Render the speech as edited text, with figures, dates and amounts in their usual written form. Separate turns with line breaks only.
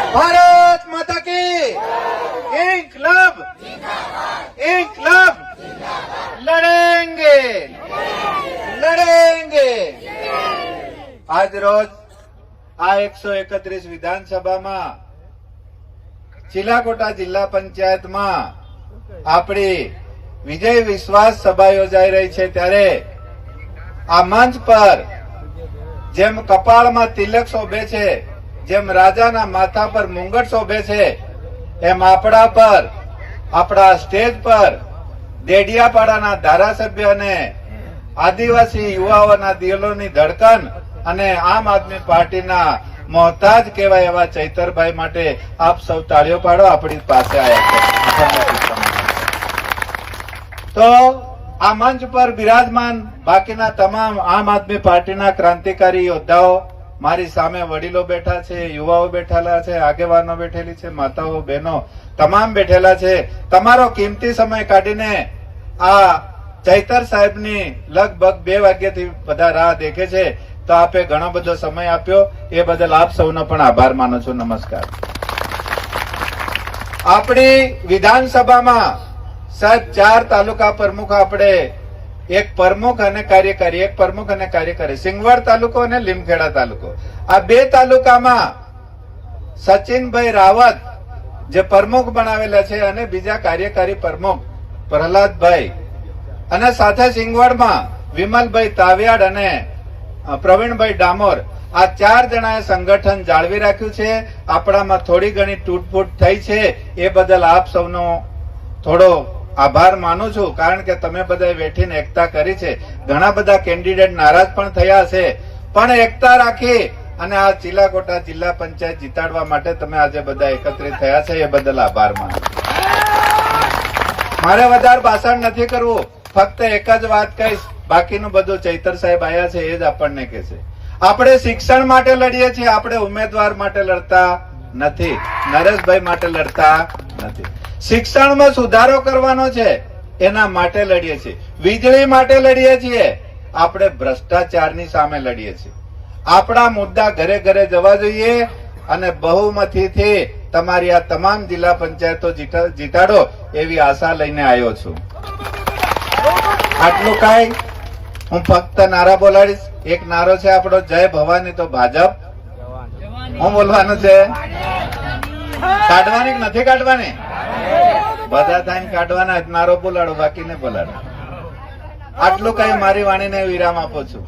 भारत माता की इंकलाब इंकलाब लड़ेंगे लड़ेंगे। आज रोज आ 131 विधानसभा चिलाकोटा जिला पंचायत में अपनी विजय विश्वास सभा योजाई रही है त्यारे आ मंच पर जेम कपाळ में तिलक शोभे छे, जेम राजाना माथा पर मुंगट शोभे छे, एम आपड़ा पर आपड़ा स्टेज पर देडियापाड़ाना धारासभ्य ने आदिवासी युवाओना दिलोनी धड़कन अने आम आदमी पार्टीना मोहताज कहेवाय एवा चैतरभाई माटे आप सौ ताळीओ पाडो। आपणी पासे आया तो आ मंच पर विराजमान बाकीना तमाम आम आदमी पार्टीना क्रांतिकारी योद्धाओ मारी सामे वडीलो बैठा छे, युवाओ बैठेला छे, आगेवानो बैठेली छे, माताओ बहनो तमाम बैठेला छे। तमारो कीमती समय काढीने आ चैतर साहेबनी लगभग 2 वाग्याथी बधा राह देखे छे तो आपे घणो बधो समय आप्यो ए बदल आप सौनो पण आभार मानु छुं। नमस्कार। आपणी विधानसभामां साहेब 4 तालुका प्रमुख आपणे एक प्रमुख अने कार्यकारी, एक प्रमुख अने कार्यकारी सिंगवड तालुको अने લીમખેડા तालुको आ 2 तालुकामां सचिनभाई रावत जे प्रमुख बनावेला छे अने बीजा कार्यकारी प्रमुख प्रहलादभाई अने साथे सिंगवडमां विमलभाई तावियाड अने प्रवीणभाई डामोर आ 4 जणाए संगठन जाळवी राख्युं छे। आपणामां थोड़ी घणी तूटफूट थई छे ए बदल आप सौनो थोड़ो आभार मानु छुं, कारण के तमे बधाए वेठीने एकता करी छे। घणा बधा केन्डिडेट नाराज पण थया छे, पण एकता राखी अने आ चिलाकोटा जिल्ला पंचायत जीताडवा माटे तमे आजे बधा एकत्रित थया छे ए बदल आभार मानु। मारे वधारे भाषण नथी करवुं, फक्त एक ज वात कहीश, बाकीनुं बधुं चैतर साहेब आया छे ए ज आपणने कहेशे। આપણે શિક્ષણ માટે લડીએ છીએ, આપણે ઉમેદવાર માટે લડતા નથી, નરેશભાઈ માટે લડતા નથી। શિક્ષણમાં સુધારો કરવાનો છે એના માટે લડીએ છીએ, વીજળી માટે લડીએ છીએ, આપણે ભ્રષ્ટાચારની સામે લડીએ છીએ। આપણા મુદ્દા ઘરે ઘરે જવા જોઈએ અને બહુમતીથી તમારી આ તમામ જિલ્લા પંચાયતો જીતાડો એવી આશા લઈને આવ્યો છું। આટલું કાંઈ હું ફક્ત નારા બોલાડીશ। એક નારો છે આપણો જય ભવાની તો ભાજપ। હું બોલવાનું છે, કાઢવાની કે નથી કાઢવાની? બધા થઈને કાઢવાના નારો બોલાડો, બાકી ને બોલાડો। આટલું કઈ મારી વાણીને વિરામ આપું છું।